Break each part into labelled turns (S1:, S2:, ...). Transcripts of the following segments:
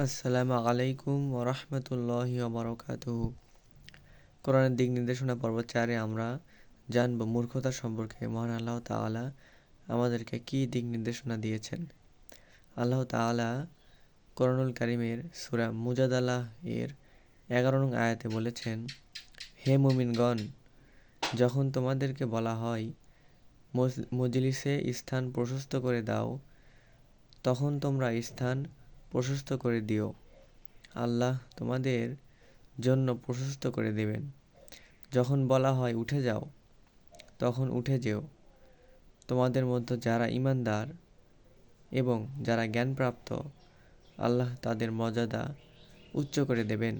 S1: আসসালামু আলাইকুম ওরহমতুল্লাহি ওবরাকাতুহু। কোরআনের দিক নির্দেশনা পর্ব 4-এ আমরা জানব মূর্খতা সম্পর্কে মহান আল্লাহ তাআলা আমাদেরকে কী দিক নির্দেশনা দিয়েছেন। আল্লাহ তাআলা কোরআনুল কারীমের সূরা মুজাদালাহ এর 11 নং আয়াতে বলেছেন, হে মুমিনগণ, যখন তোমাদেরকে বলা হয় মজলিসে স্থান প্রশস্ত করে দাও, তখন তোমরা স্থান প্রশস্ত করে দিও। আল্লাহ তোমাদের জন্য প্রশস্ত করে দেবেন। যখন বলা হয় উঠে যাও, তখন উঠে যেও। তোমাদের মধ্যে যারা ঈমানদার এবং যারা জ্ঞানপ্রাপ্ত, আল্লাহ তাদের মর্যাদা উচ্চ করে দেবেন।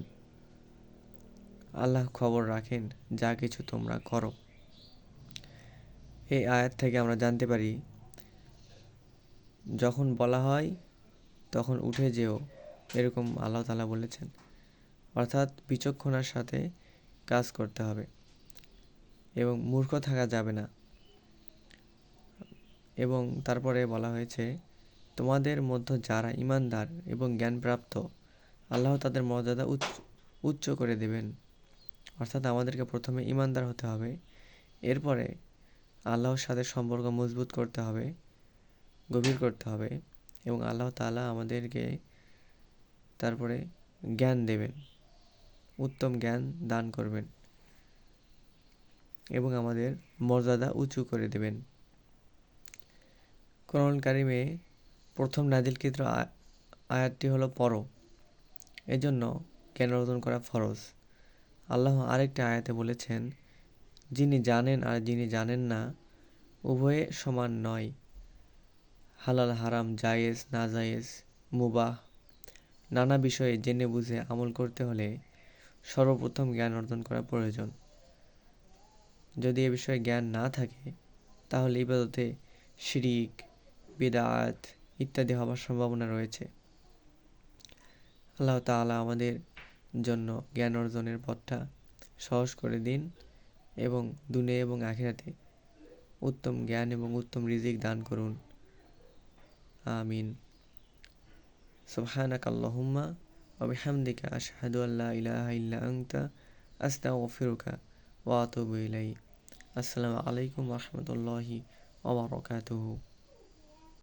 S1: আল্লাহ খবর রাখেন যা কিছু তোমরা করো। এই আয়াত থেকে আমরা জানতে পারি, যখন বলা হয় তখন উঠে যেও, এরকম আল্লাহ তাআলা বলেছেন। অর্থাৎ বিচক্ষণতার সাথে কাজ করতে হবে এবং মূর্খ থাকা যাবে না। এবং তারপরে বলা হয়েছে, তোমাদের মধ্যে যারা ঈমানদার এবং জ্ঞানপ্রাপ্ত, আল্লাহ তাদের মর্যাদা উচ্চ করে দেবেন। অর্থাৎ আমাদেরকে প্রথমে ঈমানদার হতে হবে, এরপরে আল্লাহর সাথে সম্পর্ক মজবুত করতে হবে, গভীর করতে হবে এবং আল্লাহ তাআলা আমাদেরকে তারপরে জ্ঞান দেবেন, উত্তম জ্ঞান দান করবেন এবং আমাদের মর্যাদা উঁচু করে দেবেন। কোরআনুল কারীমে প্রথম নাজিলকৃত আয়াতটি হলো পড়ো। এজন্য জ্ঞান অর্জন করা ফরজ। আল্লাহ আরেকটি আয়াতে বলেছেন, যিনি জানেন আর যিনি জানেন না, উভয়ে সমান নয়। হালাল হারাম, জায়েজ নাজায়েজ, মুবাহ নানা বিষয়ে জেনে বুঝে আমল করতে হলে সর্বপ্রথম জ্ঞান অর্জন করা প্রয়োজন। যদি এ বিষয়ে জ্ঞান না থাকে, তাহলে ইবাদতে শিরিক, বিদআত ইত্যাদি হওয়ার সম্ভাবনা রয়েছে। আল্লাহ তাআলা আমাদের জন্য জ্ঞান অর্জনের পথটা সহজ করে দিন এবং দুনিয়া এবং আখিরাতে উত্তম জ্ঞান এবং উত্তম রিজিক দান করুন। আমিন। সুবহানাকাল্লাহুম্মা ওয়া বিহামদিকা আশহাদু আল্লা ইলাহা ইল্লা আনতা আস্তাগফিরুকা ওয়া আতুবু ইলাইক। আসসালামু আলাইকুম ওয়া রাহমাতুল্লাহি ওয়া বারাকাতুহু।